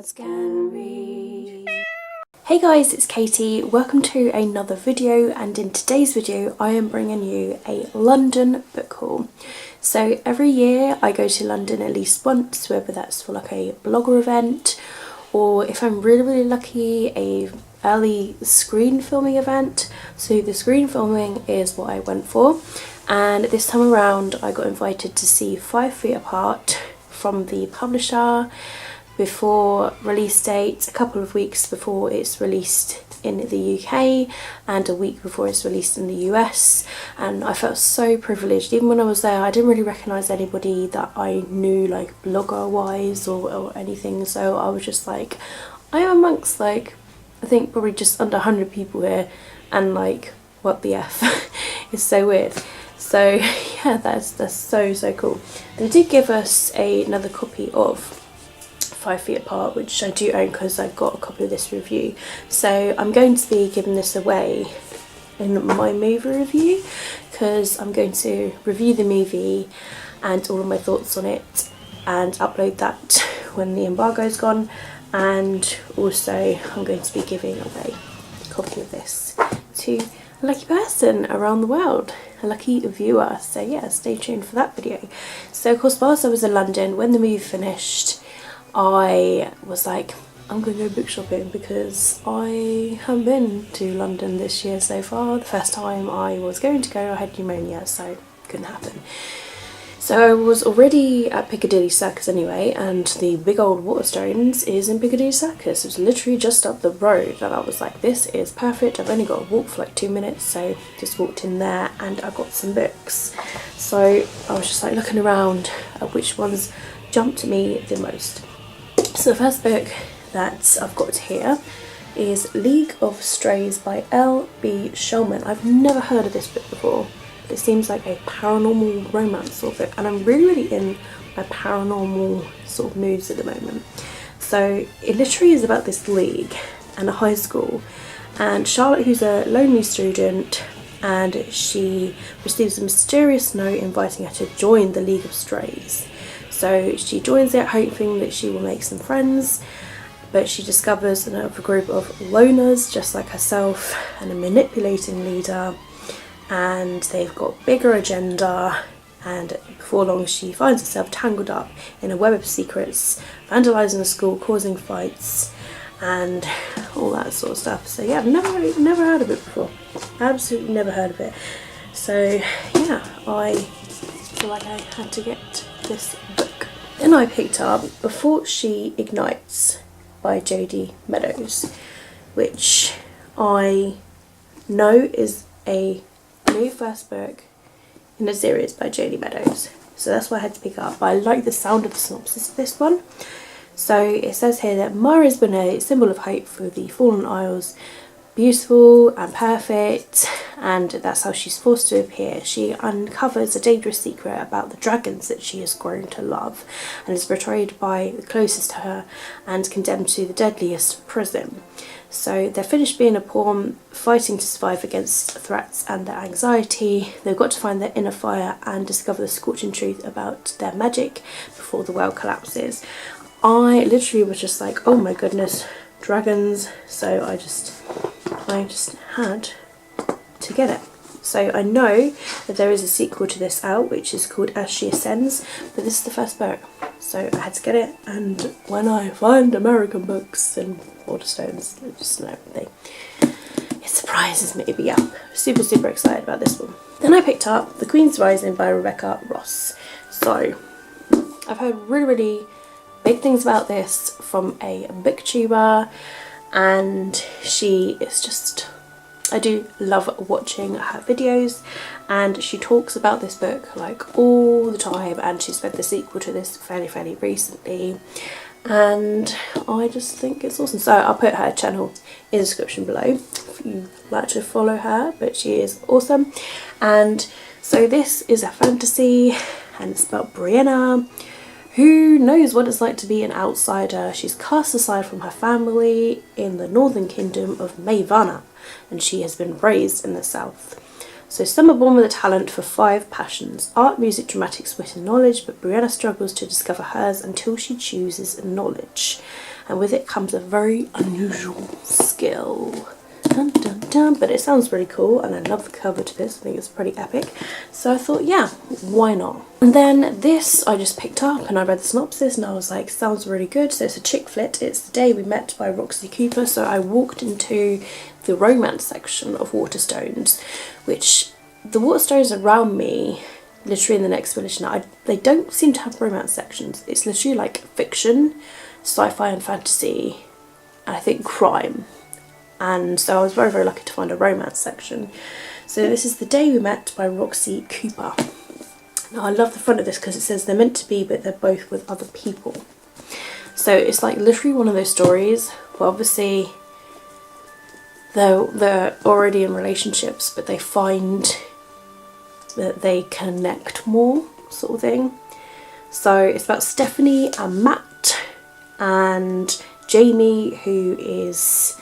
words can read. Hey guys, it's Katie. Welcome to another video, and in today's video I am bringing you a London book haul. So every year I go to London at least once, whether that's for like a blogger event or if I'm really lucky, a early screen filming event. So the screen filming is what I went for, and this time around I got invited to see 5 Feet Apart from the publisher before release date, a couple of weeks before it's released in the UK and a week before it's released in the US, and I felt so privileged. Even when I was there I didn't really recognise anybody that I knew like blogger wise or anything, so I was just like, I am amongst like I think probably just under 100 people here, and like what the F. It's so weird. So yeah, that's so cool. They did give us another copy of 5 Feet Apart, which I do own because I've got a copy of this review. So I'm going to be giving this away in my movie review, because I'm going to review the movie and all of my thoughts on it and upload that when the embargo's gone, and also I'm going to be giving away a copy of this to a lucky person around the world, a lucky viewer. So yeah, stay tuned for that video. So of course, whilst I was in London, when the movie finished, I was like, I'm going to go book shopping because I haven't been to London this year so far. The first time I was going to go I had pneumonia, so it couldn't happen. So I was already at Piccadilly Circus anyway, and the big old Waterstones is in Piccadilly Circus. It was literally just up the road, and I was like, this is perfect. I've only got to walk for like 2 minutes, so just walked in there and I got some books. So I was just like looking around at which ones jumped at me the most. So the first book that I've got here is League of Strays by L.B. Shulman. I've never heard of this book before, but it seems like a paranormal romance sort of book, and I'm really in my paranormal sort of moods at the moment. So it literally is about this league and a high school, and Charlotte, who's a lonely student, and she receives a mysterious note inviting her to join the League of Strays. So she joins it hoping that she will make some friends, but she discovers another group of loners just like herself and a manipulating leader, and they've got bigger agenda, and before long she finds herself tangled up in a web of secrets, vandalising the school, causing fights and all that sort of stuff. So yeah, I've never heard of it before. Absolutely never heard of it. So yeah, I feel like I had to get this book. Then I picked up Before She Ignites by J.D. Meadows, which I know is a new first book in a series by J.D. Meadows, so that's why I had to pick it up. But I like the sound of the synopsis of this one. So it says here that Mara has been a symbol of hope for the Fallen Isles, beautiful and perfect, and that's how she's forced to appear. She uncovers a dangerous secret about the dragons that she has grown to love, and is betrayed by the closest to her and condemned to the deadliest prison. So they're finished being a pawn, fighting to survive against threats and their anxiety. They've got to find their inner fire and discover the scorching truth about their magic before the world collapses. I literally was just like, oh my goodness, dragons. So I just had to get it. So I know that there is a sequel to this out, which is called As She Ascends, but this is the first book, so I had to get it. And when I find American books and Waterstones, I just know it surprises me. But yeah, super excited about this one. Then I picked up The Queen's Rising by Rebecca Ross. So I've heard really big things about this from a booktuber, and she is just, I do love watching her videos, and she talks about this book like all the time, and she's read the sequel to this fairly recently, and I just think it's awesome. So I'll put her channel in the description below if you'd like to follow her, but she is awesome. And so this is a fantasy, and it's about Brianna, who knows what it's like to be an outsider. She's cast aside from her family in the northern kingdom of Mayvana, and she has been raised in the south. So some are born with a talent for 5 passions: art, music, dramatics, wit and knowledge, but Brianna struggles to discover hers until she chooses knowledge. and with it comes a very unusual skill. Dun, dun, dun. But it sounds really cool, and I love the cover to this. I think it's pretty epic. So I thought, yeah, why not? And then this I just picked up and I read the synopsis and I was like, sounds really good. So it's a chick flit. It's The Day We Met by Roxy Cooper. So I walked into the romance section of Waterstones, which the Waterstones around me, literally in the next village now, they don't seem to have romance sections. It's literally like fiction, sci-fi and fantasy, and I think crime. And so I was very, very lucky to find a romance section. So this is The Day We Met by Roxy Cooper. Now I love the front of this because it says they're meant to be, but they're both with other people. So it's like literally one of those stories where obviously they're already in relationships, but they find that they connect more, sort of thing. So it's about Stephanie and Matt and Jamie, who is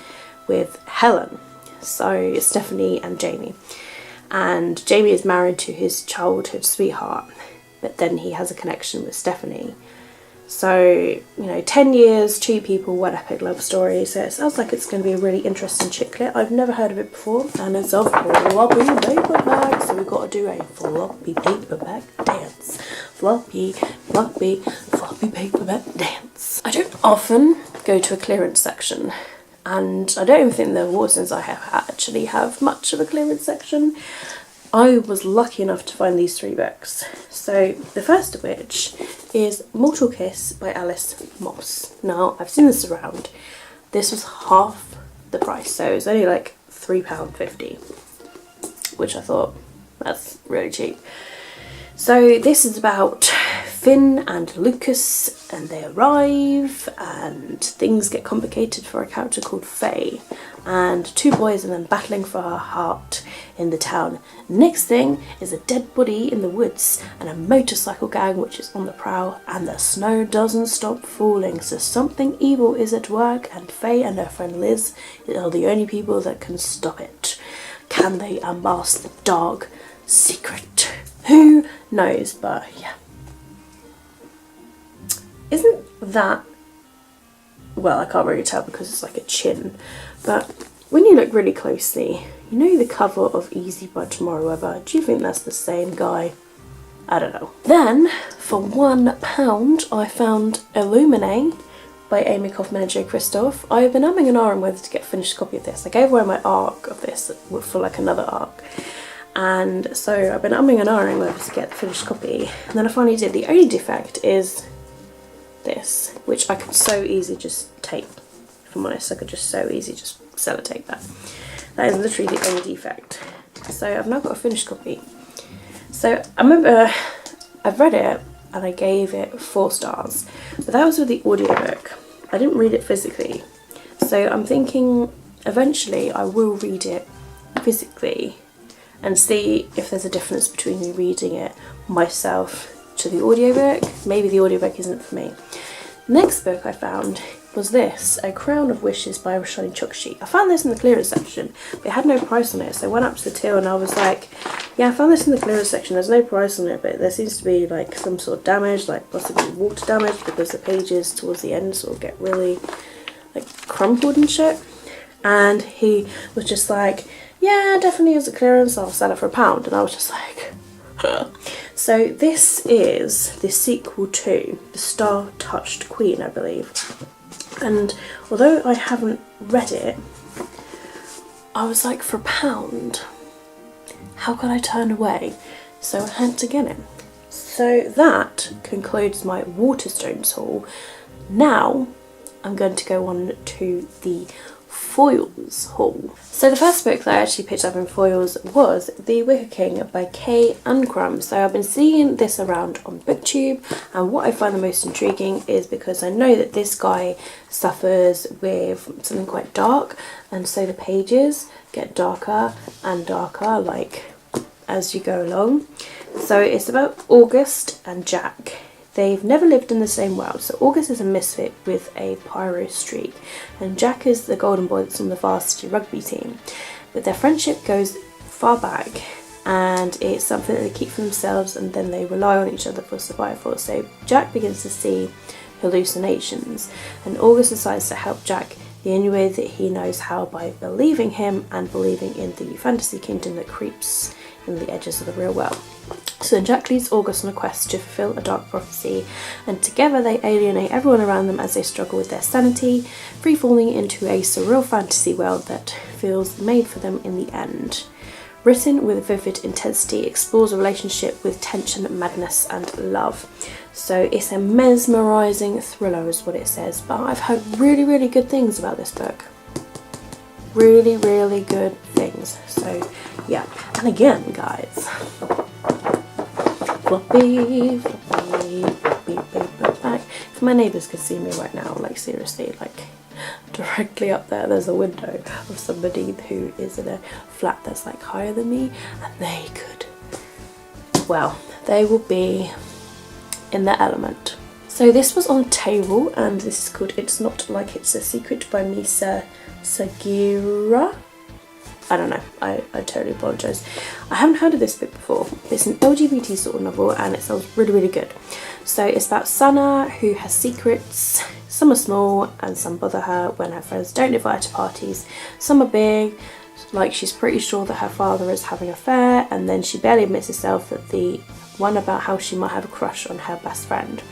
with Helen. So Stephanie and Jamie. And Jamie is married to his childhood sweetheart, but then he has a connection with Stephanie. So, you know, 10 years, 2 people, one epic love story. So it sounds like it's going to be a really interesting chick lit. I've never heard of it before. And it's a floppy paperback. So we've got to do a floppy paperback dance. Floppy paperback dance. I don't often go to a clearance section. And I don't even think the Waterstones I have actually have much of a clearance section. I was lucky enough to find these 3 books. So the first of which is Mortal Kiss by Alice Moss. Now I've seen this around. This was half the price, so it was only like £3.50, which I thought, that's really cheap. So this is about Finn and Lucas, and they arrive and things get complicated for a character called Faye, and 2 boys are then battling for her heart in the town. Next thing is a dead body in the woods and a motorcycle gang which is on the prowl, and the snow doesn't stop falling, so something evil is at work, and Faye and her friend Liz are the only people that can stop it. Can they unmask the dark secret? Who knows? But yeah. Isn't that, well, I can't really tell because it's like a chin, but when you look really closely, you know the cover of Easy by Tomorrow Weather? Do you think that's the same guy? I don't know. Then, for £1, I found Illuminate by Amy Kaufman and Joe Christoph. I've been umming and ahhing whether to get a finished copy of this. I gave away my ARC of this for like another ARC. And so I've been umming and ahhing whether to get the finished copy. And then I finally did. The only defect is this, which I could so easily just tape. If I'm honest, I could just so easily just sellotape that. That is literally the only defect. So I've now got a finished copy. So I remember I've read it and I gave it 4 stars, but that was with the audiobook. I didn't read it physically. So I'm thinking eventually I will read it physically and see if there's a difference between me reading it myself to the audiobook. Maybe the audiobook isn't for me. Next book I found was this, A Crown of Wishes by Roshani Chokshi. I found this in the clearance section, but it had no price on it, so I went up to the till and I was like, yeah, I found this in the clearance section, there's no price on it, but there seems to be like some sort of damage, like possibly water damage, because the pages towards the end sort of get really like crumpled and shit. And he was just like, yeah, definitely is a clearance, I'll sell it for £1. And I was just like, huh. So this is the sequel to The Star-Touched Queen, I believe. And although I haven't read it, I was like, for £1, how could I turn away? So I had to get it. So that concludes my Waterstones haul. Now I'm going to go on to the Foyles haul. So the first book that I actually picked up in Foyles was The Wicker King by Kay Uncrum. So I've been seeing this around on BookTube, and what I find the most intriguing is because I know that this guy suffers with something quite dark, and so the pages get darker and darker like as you go along. So it's about August and Jack. They've never lived in the same world. So August is a misfit with a pyro streak, and Jack is the golden boy that's on the varsity rugby team. But their friendship goes far back, and it's something that they keep for themselves, and then they rely on each other for survival. So Jack begins to see hallucinations, and August decides to help Jack the only way that he knows how, by believing him and believing in the fantasy kingdom that creeps in the edges of the real world. So then Jack leads August on a quest to fulfill a dark prophecy, and together they alienate everyone around them as they struggle with their sanity, free falling into a surreal fantasy world that feels made for them in the end. Written with vivid intensity, explores a relationship with tension, madness and love. So it's a mesmerising thriller is what it says, but I've heard really good things about this book. Really good things. So yeah, and again guys, floppy, back. If my neighbours could see me right now, like seriously, like directly up there's a window of somebody who is in a flat that's like higher than me, and they could, well, they will be in their element. So this was on a table, and this is called It's Not Like It's a Secret by Misa Sagira. I don't know, I totally apologise. I haven't heard of this book before. It's an LGBT sort of novel and it sounds really good. So it's about Sana, who has secrets. Some are small and some bother her when her friends don't invite her to parties. Some are big, like she's pretty sure that her father is having an affair, and then she barely admits herself that the one about how she might have a crush on her best friend.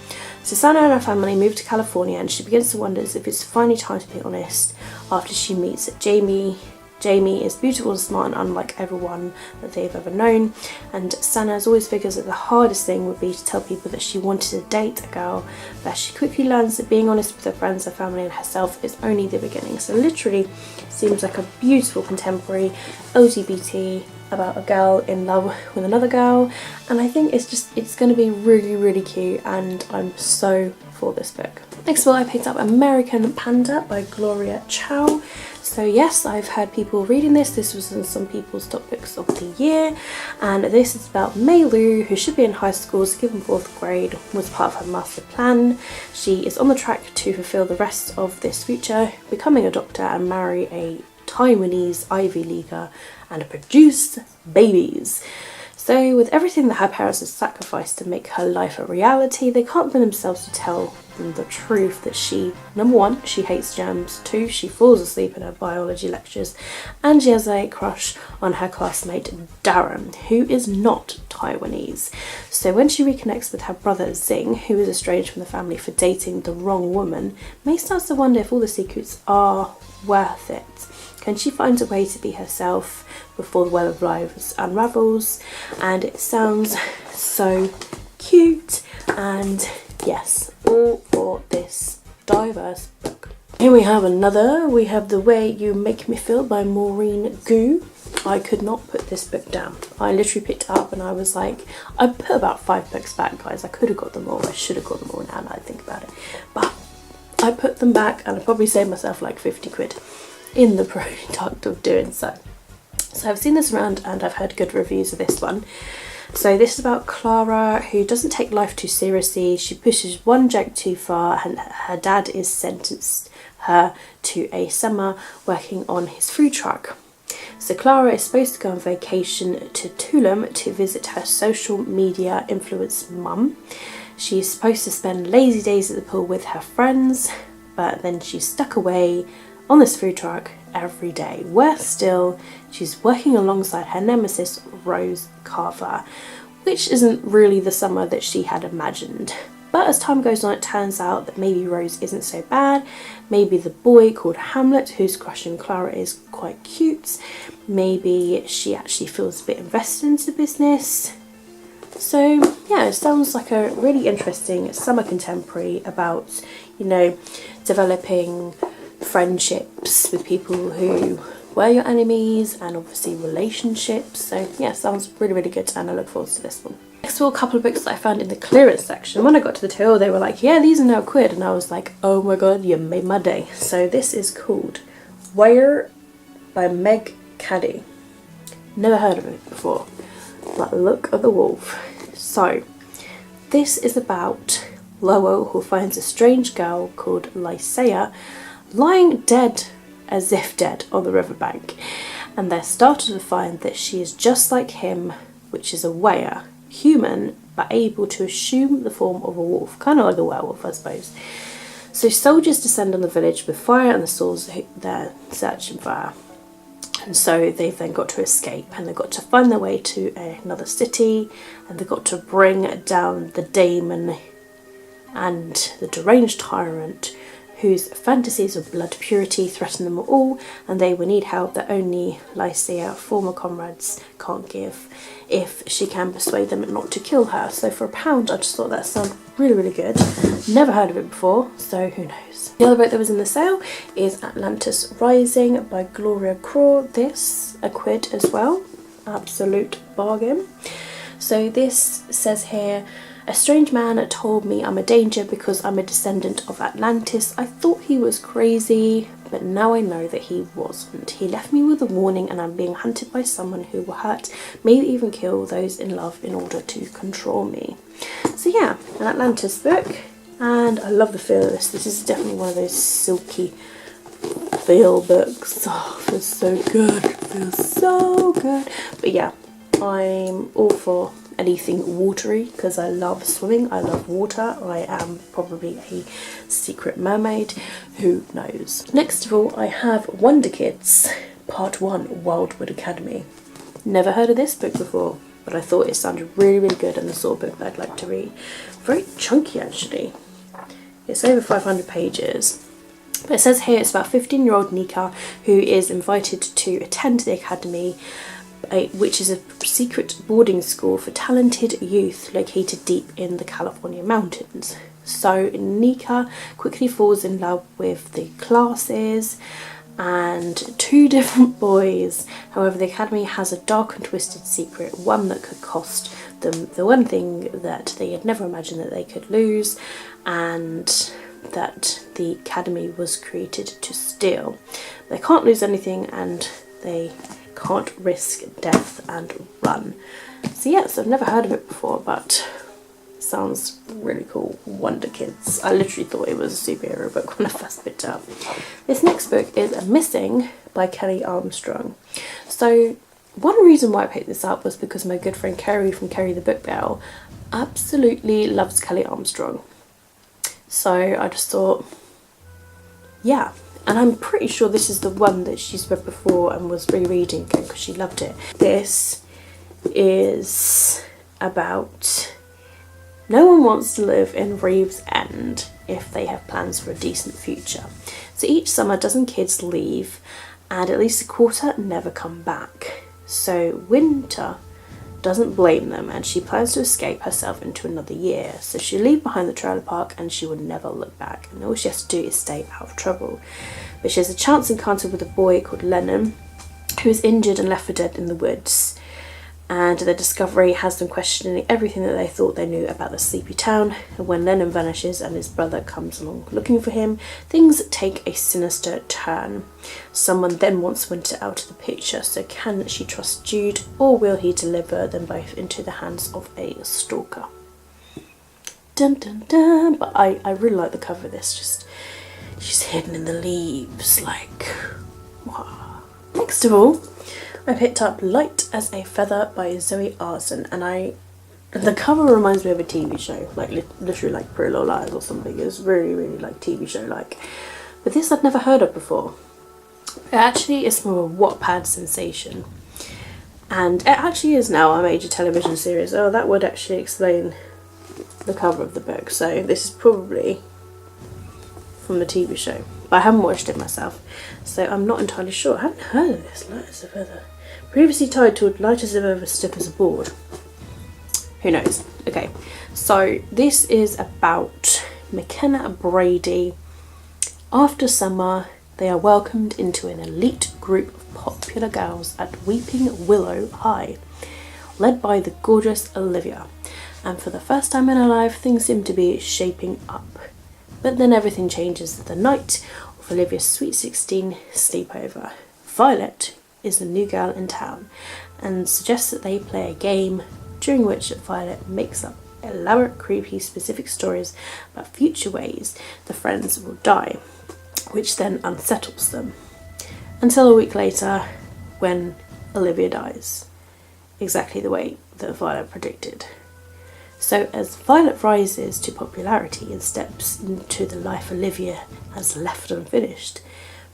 So Sana and her family move to California, and she begins to wonder if it's finally time to be honest after she meets Jamie. Jamie is beautiful and smart and unlike everyone that they've ever known, and Sana has always figures that the hardest thing would be to tell people that she wanted to date a girl, but she quickly learns that being honest with her friends, her family and herself is only the beginning. So literally seems like a beautiful contemporary LGBT about a girl in love with another girl, and I think it's going to be really cute, and I'm so for this book. Next of all, I picked up American Panda by Gloria Chow. So yes, I've heard people reading this. This was in some people's top books of the year, and this is about Mei Lu, who should be in high school, skipping 4th grade, was part of her master plan. She is on the track to fulfill the rest of this future, becoming a doctor and marry a Taiwanese Ivy Leaguer and produce babies. So with everything that her parents have sacrificed to make her life a reality, they can't bring themselves to tell them the truth that she, number one, she hates germs, 2, she falls asleep in her biology lectures, and she has a crush on her classmate Darren, who is not Taiwanese. So when she reconnects with her brother Xing, who is estranged from the family for dating the wrong woman, Mei starts to wonder if all the secrets are worth it. Can she find a way to be herself before the web of lives unravels? And it sounds so cute, and yes, all for this diverse book. Here we have another. We have The Way You Make Me Feel by Maureen Gu. I could not put this book down. I literally picked it up and I was like, I put about 5 books back, guys. I could have got them all. I should have got them all now that I think about it. But I put them back, and I probably saved myself like 50 quid in the product of doing so. So I've seen this around and I've heard good reviews of this one. So this is about Clara, who doesn't take life too seriously. She pushes one joke too far, and her dad is sentenced her to a summer working on his food truck. So Clara is supposed to go on vacation to Tulum to visit her social media influenced mum. She's supposed to spend lazy days at the pool with her friends, but then she's stuck away on this food truck every day. Worse still, she's working alongside her nemesis Rose Carver, which isn't really the summer that she had imagined. But as time goes on, it turns out that maybe Rose isn't so bad. Maybe the boy called Hamlet, who's crushing Clara, is quite cute. Maybe she actually feels a bit invested into business. So yeah, it sounds like a really interesting summer contemporary about, you know, developing friendships with people who were your enemies, and obviously relationships. So yeah, sounds really good, and I look forward to this one. Next of all, a couple of books that I found in the clearance section. When I got to the till, they were like, yeah, these are now £1, and I was like, oh my god, you made my day. So this is called Wire by Meg Caddy. Never heard of it before, but look at the wolf. So this is about Lowell, who finds a strange girl called Lysaea lying dead, as if dead, on the riverbank, and they're startled to find that she is just like him, which is a weir, human but able to assume the form of a wolf, kind of like a werewolf, I suppose. So soldiers descend on the village with fire and the swords they're searching for. And so they've then got to escape, and they've got to find their way to another city, and they've got to bring down the daemon and the deranged tyrant whose fantasies of blood purity threaten them all, and they will need help that only Lycia, former comrades, can't give, if she can persuade them not to kill her. So for £1, I just thought that sounded really, really good. Never heard of it before, so who knows. The other book that was in the sale is Atlantis Rising by Gloria Craw. This, £1 as well. Absolute bargain. So this says here, a strange man told me I'm a danger because I'm a descendant of Atlantis. I thought he was crazy, but now I know that he wasn't. He left me with a warning, and I'm being hunted by someone who will hurt, maybe even kill those in love in order to control me. So yeah, an Atlantis book, and I love the feel of this. This is definitely one of those silky feel books. Oh, it feels so good. It feels so good. But yeah, I'm all for anything watery because I love swimming, I love water. I am probably a secret mermaid, who knows. Next of all, I have Wonder Kids Part 1 Wildwood Academy. Never heard of this book before, but I thought it sounded really, really good and the sort of book that I'd like to read. Very chunky actually. It's over 500 pages. But it says here it's about 15-year-old Nika who is invited to attend the academy, which is a secret boarding school for talented youth located deep in the California mountains. So Nika quickly falls in love with the classes and 2 different boys. However, the academy has a dark and twisted secret, one that could cost them the one thing that they had never imagined that they could lose, and that the academy was created to steal. They can't lose anything, and they can't risk death and run. So yes, I've never heard of it before, but it sounds really cool. Wonder Kids. I literally thought it was a superhero book when I first picked it up. This next book is Missing by Kelly Armstrong. So one reason why I picked this up was because my good friend Kerry from Kerry the Book Bell absolutely loves Kelly Armstrong. So I just thought, yeah. And I'm pretty sure this is the one that she's read before and was rereading again because she loved it. This is about no one wants to live in Reeves End if they have plans for a decent future. So each summer, a dozen kids leave and at least a quarter never come back. So Winter doesn't blame them, and she plans to escape herself into another year. So she'll leave behind the trailer park and she will never look back, and all she has to do is stay out of trouble. But she has a chance encounter with a boy called Lennon, who is injured and left for dead in the woods, and their discovery has them questioning everything that they thought they knew about the sleepy town. And when Lennon vanishes and his brother comes along looking for him, things take a sinister turn. Someone then wants Winter out of the picture, so can she trust Jude, or will he deliver them both into the hands of a stalker? Dun dun dun! But I really like the cover of this, just she's hidden in the leaves, like, wow. Next of all, I picked up Light as a Feather by Zoe Arson, and the cover reminds me of a TV show, like literally like Pretty Little Liars or something. It was really, really like TV show like. But this I'd never heard of before. It actually is more of a Wattpad sensation, and it actually is now a major television series. Oh, that would actually explain the cover of the book. So this is probably from the TV show, but I haven't watched it myself, so I'm not entirely sure. I haven't heard of this. Light as a Feather, previously titled Light as a Feather, Stiff as a Board. Who knows? Okay, so this is about McKenna Brady. After summer, they are welcomed into an elite group of popular girls at Weeping Willow High, led by the gorgeous Olivia. And for the first time in her life, things seem to be shaping up. But then everything changes the night of Olivia's Sweet 16 sleepover. Violet is the new girl in town and suggests that they play a game during which Violet makes up elaborate, creepy, specific stories about future ways the friends will die, which then unsettles them. Until a week later, when Olivia dies, exactly the way that Violet predicted. So as Violet rises to popularity and steps into the life Olivia has left unfinished,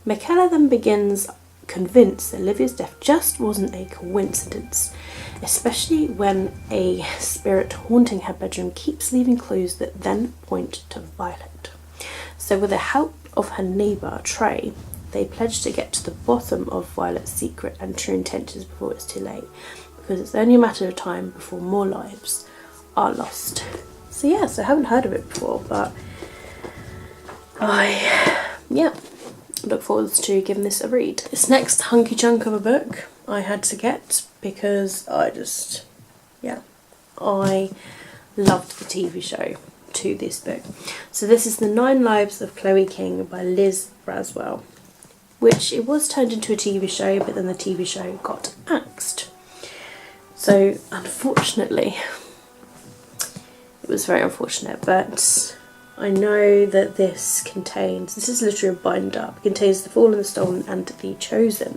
Michaela then begins convinced that Olivia's death just wasn't a coincidence, especially when a spirit haunting her bedroom keeps leaving clues that then point to Violet. So with the help of her neighbour Trey, they pledge to get to the bottom of Violet's secret and true intentions before it's too late, because it's only a matter of time before more lives are lost. So yes, I haven't heard of it before, but I look forward to giving this a read. This next hunky chunk of a book I had to get because I loved the TV show to this book. So this is The 9 Lives of Chloe King by Liz Braswell, which it was turned into a TV show, but then the TV show got axed. So unfortunately, it was very unfortunate, but I know that this is literally a binder. It contains The Fallen, the Stolen and The Chosen.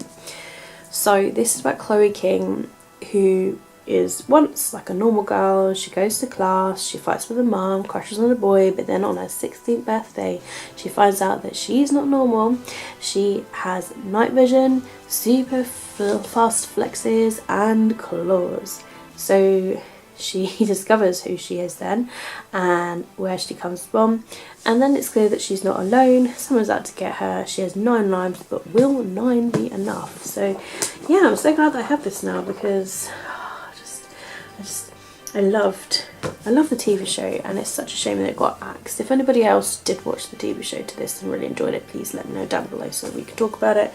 So this is about Chloe King, who is once like a normal girl. She goes to class, she fights with her mum, crushes on a boy, but then on her 16th birthday she finds out that she's not normal. She has night vision, super fast flexes and claws. So she discovers who she is then and where she comes from, and then it's clear that she's not alone. Someone's out to get her. She has 9 lives, but will 9 be enough? So yeah, I'm so glad that I have this now, because I loved the TV show, and it's such a shame that it got axed. If anybody else did watch the TV show to this and really enjoyed it, please let me know down below so we can talk about it.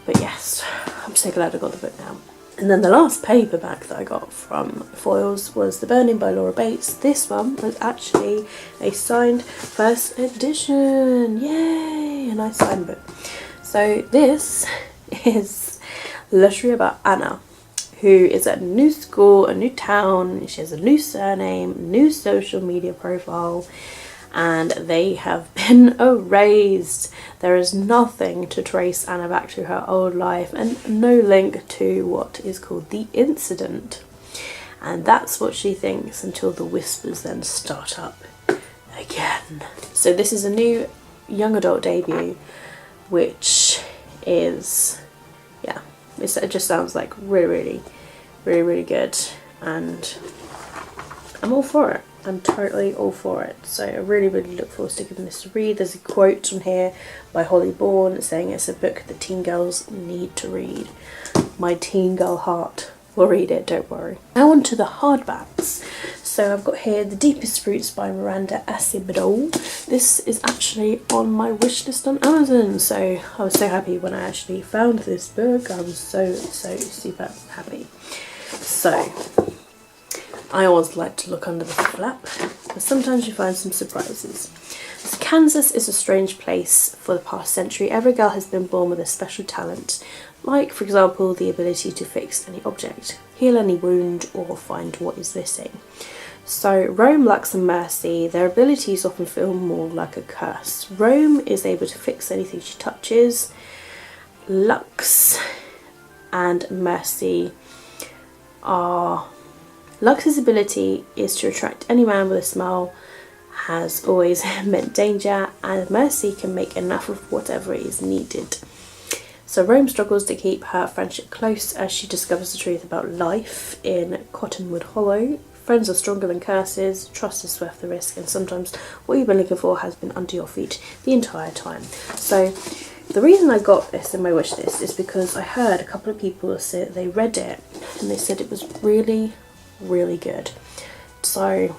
But yes, I'm so glad I got the book now. And then the last paperback that I got from Foyles was The Burning by Laura Bates. This one was actually a signed first edition. Yay! A nice signed book. So this is literally about Anna, who is at a new school, a new town. She has a new surname, new social media profile, and they have been erased. There is nothing to trace Anna back to her old life, and no link to what is called the incident. And that's what she thinks until the whispers then start up again. So this is a new young adult debut, which is, yeah, it just sounds like really good, and I'm all for it. I'm totally all for it. So I really look forward to giving this a read. There's a quote on here by Holly Bourne saying it's a book that teen girls need to read. My teen girl heart will read it, don't worry. Now on to the hardbacks. So I've got here The Deepest Roots by Miranda Acevedo. This is actually on my wish list on Amazon, so I was so happy when I actually found this book. I was so super happy. So I always like to look under the flap, but sometimes you find some surprises. So Kansas is a strange place. For the past century, every girl has been born with a special talent, like, for example, the ability to fix any object, heal any wound, or find what is missing. So Rome, Lux and Mercy, their abilities often feel more like a curse. Rome is able to fix anything she touches. Lux and Mercy are... Lux's ability is to attract any man with a smile, has always meant danger, and Mercy can make enough of whatever is needed. So Rome struggles to keep her friendship close as she discovers the truth about life in Cottonwood Hollow. Friends are stronger than curses, trust is worth the risk, and sometimes what you've been looking for has been under your feet the entire time. So the reason I got this in my wish list is because I heard a couple of people say that they read it and they said it was really good. So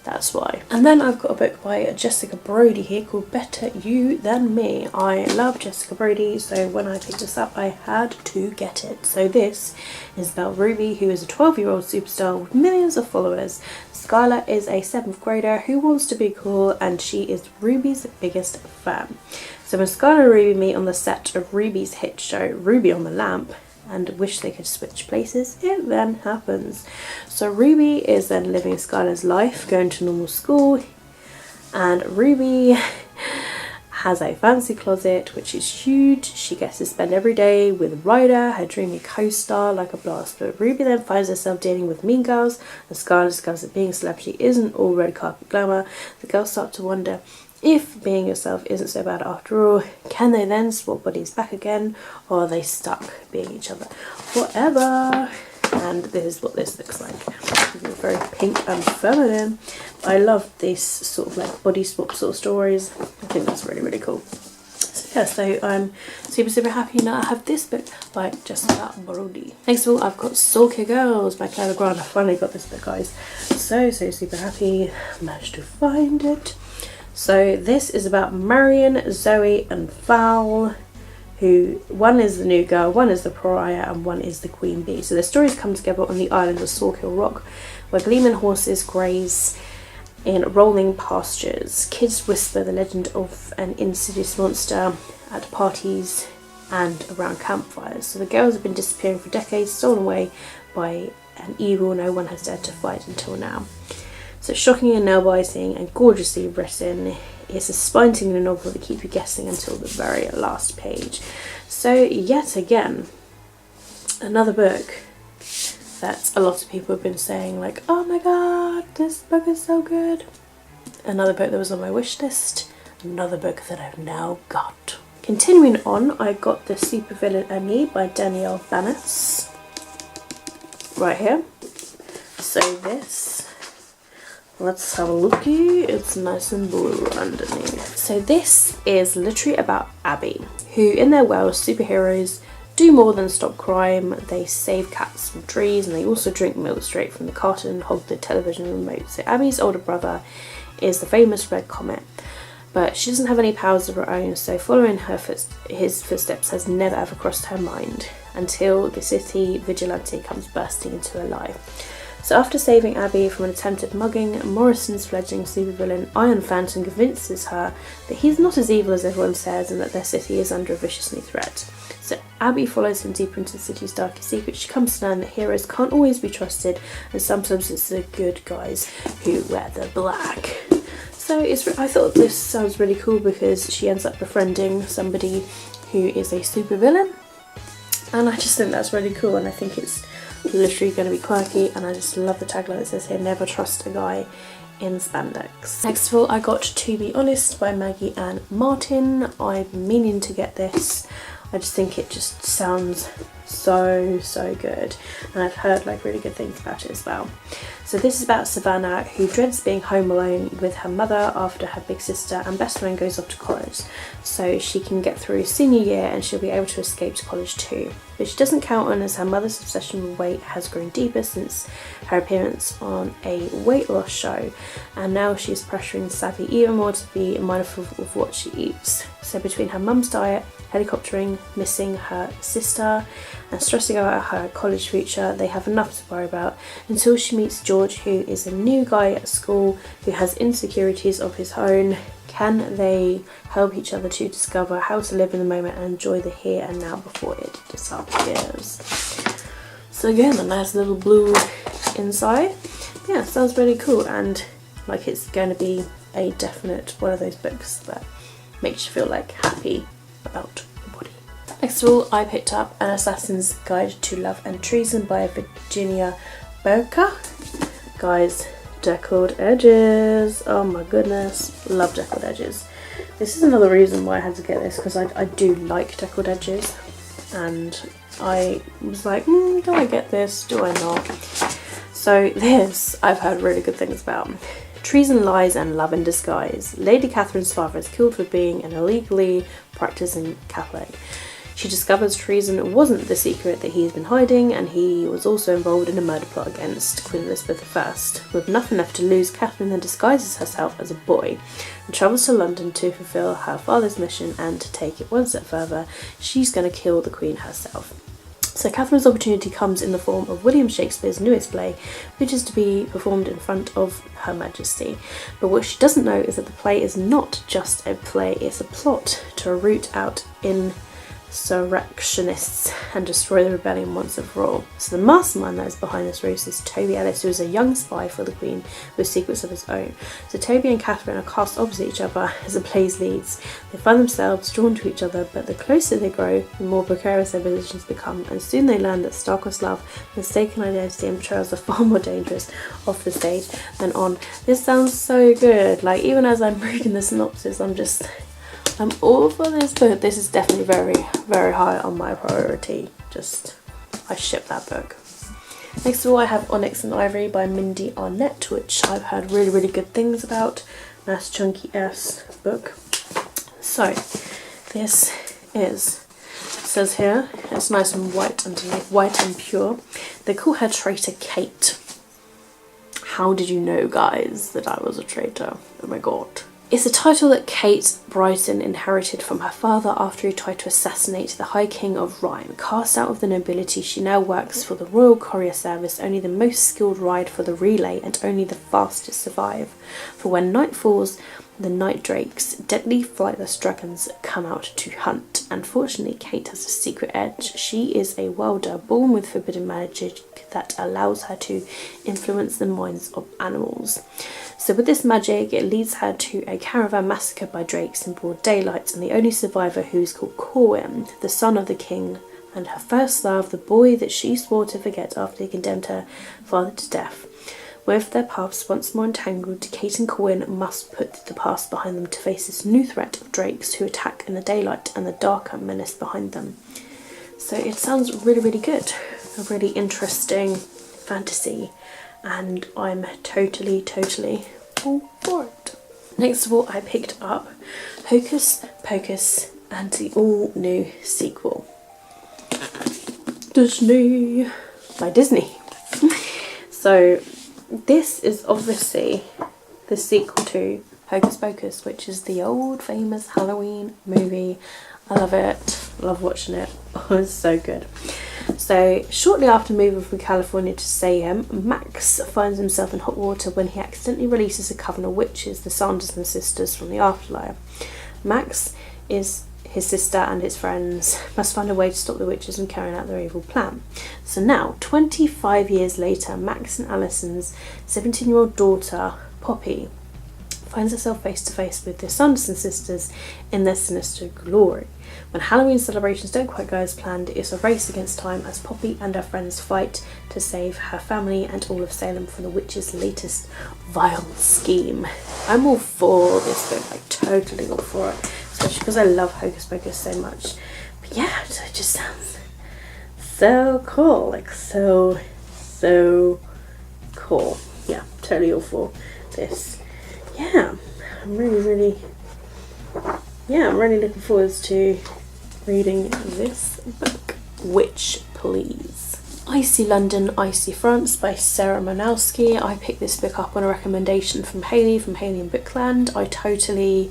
that's why. And then I've got a book by Jessica Brody here called Better You Than Me. I love Jessica Brody, so when I picked this up I had to get it. So this is about Ruby, who is a 12-year-old superstar with millions of followers. Skylar is a 7th grader who wants to be cool, and she is Ruby's biggest fan. So when Skylar and Ruby meet on the set of Ruby's hit show Ruby on the Lamp and wish they could switch places, it then happens. So Ruby is then living Skylar's life, going to normal school, and Ruby has a fancy closet which is huge. She gets to spend every day with Ryder, her dreamy co-star, like a blast. But Ruby then finds herself dealing with mean girls, and Scarlet discovers that being a celebrity isn't all red carpet glamour. The girls start to wonder if being yourself isn't so bad after all. Can they then swap bodies back again, or are they stuck being each other forever? And this is what this looks like. It's very pink and feminine. I love this sort of like body swap sort of stories. I think that's really, really cool. So yeah, so I'm super happy now I have this book by Jessica Brody. Next of all, I've got Soul Care Girls by Claire Legrand. I finally got this book, guys. So super happy. Managed to find it. So this is about Marion, Zoe and Val, who one is the new girl, one is the pariah, and one is the queen bee. So their stories come together on the island of Sawkill Rock, where gleaming horses graze in rolling pastures. Kids whisper the legend of an insidious monster at parties and around campfires. So the girls have been disappearing for decades, stolen away by an evil no one has dared to fight until now. So shocking and nail-biting and gorgeously written. It's a spine-tingling novel that keeps you guessing until the very last page. So yet again, another book that a lot of people have been saying like, oh my god, this book is so good. Another book that was on my wish list. Another book that I've now got. Continuing on, I got The Supervillain and Me by Danielle Bannis. Right here. So this, let's have a looky. It's nice and blue underneath. So this is literally about Abby, who in their world, superheroes do more than stop crime. They save cats from trees, and they also drink milk straight from the carton and hog the television remote. So Abby's older brother is the famous Red Comet, but she doesn't have any powers of her own, so following his footsteps has never ever crossed her mind until the city vigilante comes bursting into her life. So after saving Abby from an attempted mugging, Morrison's fledgling supervillain Iron Phantom convinces her that he's not as evil as everyone says and that their city is under a vicious new threat. So Abby follows him deeper into the city's darkest secrets. She comes to learn that heroes can't always be trusted, and sometimes it's the good guys who wear the black. So I thought this sounds really cool because she ends up befriending somebody who is a supervillain, and I just think that's really cool, and I think it's literally going to be quirky, and I just love the tagline that says here, never trust a guy in spandex. Next of all, I got To Be Honest by Maggie Ann Martin. I've been meaning to get this. I just think it just sounds so good, and I've heard like really good things about it as well. So this is about Savannah, who dreads being home alone with her mother after her big sister and best friend goes off to college, so she can get through senior year and she'll be able to escape to college too. But she doesn't count on, as her mother's obsession with weight has grown deeper since her appearance on a weight loss show, and now she's pressuring Savvy even more to be mindful of what she eats. So between her mum's diet, helicoptering, missing her sister, and stressing about her college future, they have enough to worry about until she meets George, who is a new guy at school who has insecurities of his own. Can they help each other to discover how to live in the moment and enjoy the here and now before it disappears? So again, a nice little blue inside. Yeah, sounds really cool, and like it's going to be a definite one of those books that makes you feel like happy about your body. Next of all, I picked up An Assassin's Guide to Love and Treason by Virginia Burka. Guys, deckled edges, oh my goodness, love deckled edges. This is another reason why I had to get this, because I do like deckled edges, and I was like, do I get this, do I not? So this I've heard really good things about. Treason, lies and love in disguise. Lady Catherine's father is killed for being an illegally practicing Catholic. She discovers treason wasn't the secret that he has been hiding, and he was also involved in a murder plot against Queen Elizabeth I. With nothing left to lose, Catherine then disguises herself as a boy and travels to London to fulfill her father's mission, and to take it one step further, she's going to kill the Queen herself. So Catherine's opportunity comes in the form of William Shakespeare's newest play, which is to be performed in front of Her Majesty. But what she doesn't know is that the play is not just a play, it's a plot to root out in insurrectionists and destroy the rebellion once and for all. So the mastermind that is behind this ruse is Toby Ellis, who is a young spy for the Queen with secrets of his own. So Toby and Catherine are cast opposite each other as the play's leads. They find themselves drawn to each other, but the closer they grow, the more precarious their positions become, and soon they learn that star-crossed love, mistaken identity and betrayals are far more dangerous off the stage than on. This sounds so good. Like, even as I'm reading the synopsis, I'm all for this book. This is definitely very, very high on my priority. I ship that book. Next of all, I have Onyx and Ivory by Mindy Arnett, which I've heard really, really good things about. Nice chunky ass book. So, this is, it says here, it's nice and white underneath, white and pure. They call her Traitor Kate. How did you know, guys, that I was a traitor? Oh my god. It's a title that Kate Brighton inherited from her father after he tried to assassinate the High King of Rhyme. Cast out of the nobility, she now works for the Royal Courier Service. Only the most skilled ride for the relay, and only the fastest survive. For when night falls, the night drakes, deadly flightless dragons, come out to hunt. Unfortunately, Kate has a secret edge. She is a welder born with forbidden magic that allows her to influence the minds of animals. So with this magic, it leads her to a caravan massacred by drakes in broad daylight, and the only survivor, who is called Corwin, the son of the king, and her first love, the boy that she swore to forget after he condemned her father to death. With their paths once more entangled, Kate and Corwin must put the past behind them to face this new threat of drakes who attack in the daylight and the darker menace behind them. So it sounds really, really good. A really interesting fantasy, and I'm totally all for it. Next of all, I picked up Hocus Pocus and the all-new sequel. Disney! By Disney. So this is obviously the sequel to Hocus Pocus, which is the old famous Halloween movie. I love it. I love watching it. Oh, it's so good. So shortly after moving from California to Salem, Max finds himself in hot water when he accidentally releases a coven of witches, the Sanderson sisters from the afterlife. Max, his sister and his friends must find a way to stop the witches from carrying out their evil plan. So now, 25 years later, Max and Alison's 17-year-old daughter, Poppy, finds herself face to face with the Sanderson sisters in their sinister glory. When Halloween celebrations don't quite go as planned, it's a race against time as Poppy and her friends fight to save her family and all of Salem from the witch's latest vile scheme. I'm all for this book, like totally all for it, especially because I love Hocus Pocus so much. But yeah, it just sounds so cool, like so cool. Yeah, totally all for this. Yeah, I'm really looking forward to reading this book. Witch Please. Icy London, Icy France by Sarah Manowski. I picked this book up on a recommendation from Hayley in Bookland. I totally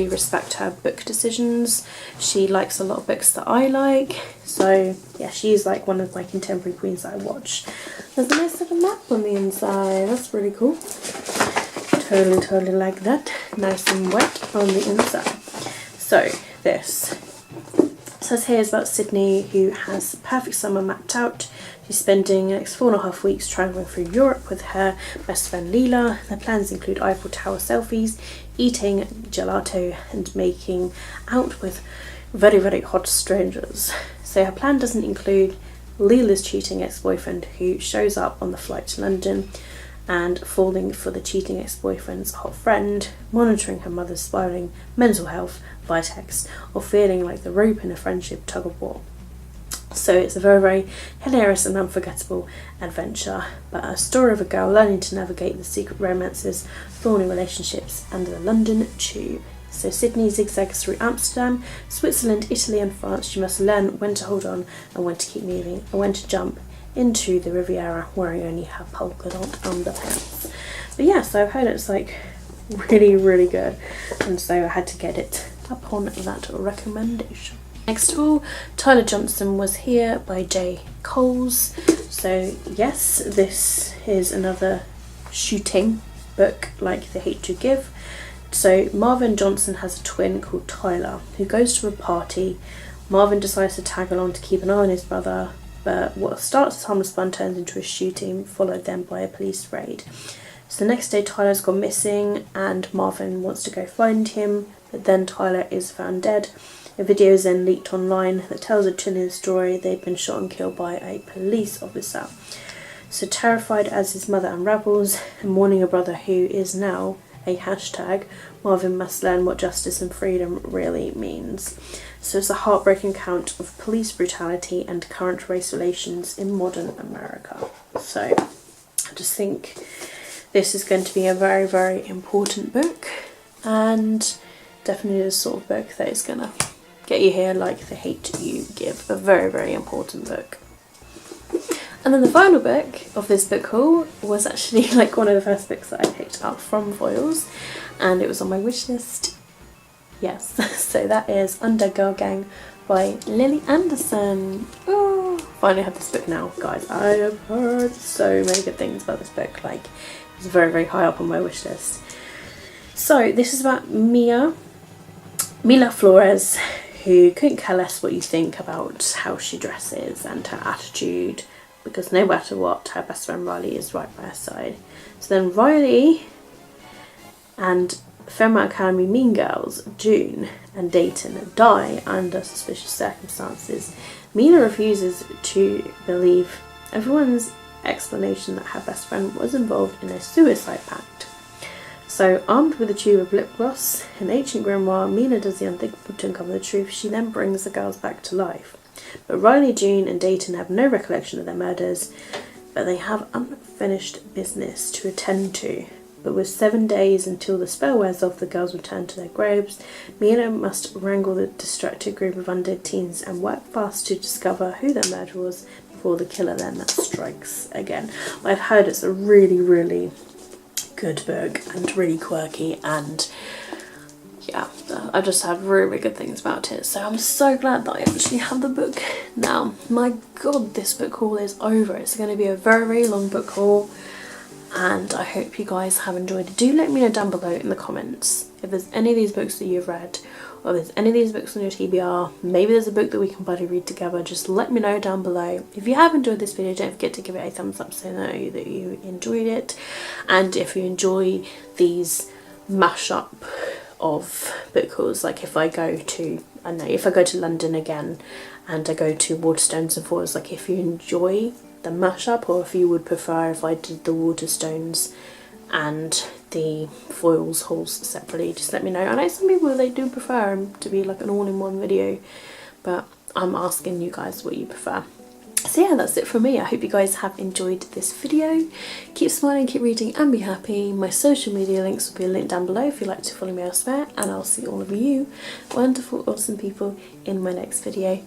respect her book decisions. She likes a lot of books that I like, so yeah, she's like one of my contemporary queens that I watch. There's a nice little map on the inside, that's really cool. Totally like that. Nice and wet on the inside. So this says here is about Sydney, who has the perfect summer mapped out. She's spending the next 4.5 weeks travelling through Europe with her best friend Leela. Their plans include Eiffel Tower selfies, eating gelato and making out with very hot strangers. So her plan doesn't include Leela's cheating ex-boyfriend, who shows up on the flight to London and falling for the cheating ex-boyfriend's hot friend, monitoring her mother's spiralling mental health via text, or feeling like the rope in a friendship tug-of-war. So it's a very hilarious and unforgettable adventure, but a story of a girl learning to navigate the secret romances, thorny relationships, and the London Tube. So Sydney zigzags through Amsterdam, Switzerland, Italy and France. She must learn when to hold on and when to keep moving, and when to jump into the Riviera wearing only her polka dot underpants. But yeah, so I've heard it's like really good, and so I had to get it upon that recommendation. Next of all, Tyler Johnson Was Here by J. Coles. So yes, this is another shooting book like The Hate You Give. So Marvin Johnson has a twin called Tyler, who goes to a party Marvin decides to tag along to keep an eye on his brother, but what starts as harmless fun turns into a shooting, followed then by a police raid. So the next day Tyler's gone missing and Marvin wants to go find him, but then Tyler is found dead. A video is then leaked online that tells a chilling story. They've been shot and killed by a police officer. So terrified as his mother unravels and mourning a brother who is now a hashtag, Marvin must learn what justice and freedom really means. So it's a heartbreaking account of police brutality and current race relations in modern America. So I just think this is going to be a very, very important book, and definitely the sort of book that is going to get you here like The Hate You Give. A very, very important book. And then the final book of this book haul was actually like one of the first books that I picked up from Foyles, and it was on my wish list. Yes, so that is Under Girl Gang by Lily Anderson. Oh, finally have this book now, guys. I have heard so many good things about this book. Like, it was very, very high up on my wish list. So this is about Mila Flores, who couldn't care less what you think about how she dresses and her attitude, because no matter what, her best friend Riley is right by her side. So then Riley and Fairmont Academy mean girls June and Dayton die under suspicious circumstances. Mila refuses to believe everyone's explanation that her best friend was involved in a suicide pact. So, armed with a tube of lip gloss and ancient grimoire, Mila does the unthinkable to uncover the truth. She then brings the girls back to life. But Riley, June and Dayton have no recollection of their murders, but they have unfinished business to attend to. But with 7 days until the spell wears off, the girls return to their graves. Mila must wrangle the distracted group of undead teens and work fast to discover who their murderer was before the killer then strikes again. I've heard it's a really, really good book and really quirky, and yeah, I just have really, really good things about it. So I'm so glad that I actually have the book now. My god, this book haul is over. It's going to be a very, very long book haul, and I hope you guys have enjoyed it. Do let me know down below in the comments if there's any of these books that you've read, or if there's any of these books on your TBR. Maybe there's a book that we can buddy read together. Just let me know down below. If you have enjoyed this video, don't forget to give it a thumbs up so I know that you enjoyed it. And if you enjoy these mashup of book hauls, like if I go to, I don't know, if I go to London again and I go to Waterstones and Foyles, like if you enjoy the mashup, or if you would prefer if I did the Waterstones and the Foyles hauls separately, just let me know. I know some people, they do prefer them to be like an all-in-one video, but I'm asking you guys what you prefer. So yeah, that's it from me. I hope you guys have enjoyed this video. Keep smiling, keep reading and be happy. My social media links will be linked down below if you'd like to follow me elsewhere, and I'll see all of you wonderful, awesome people in my next video.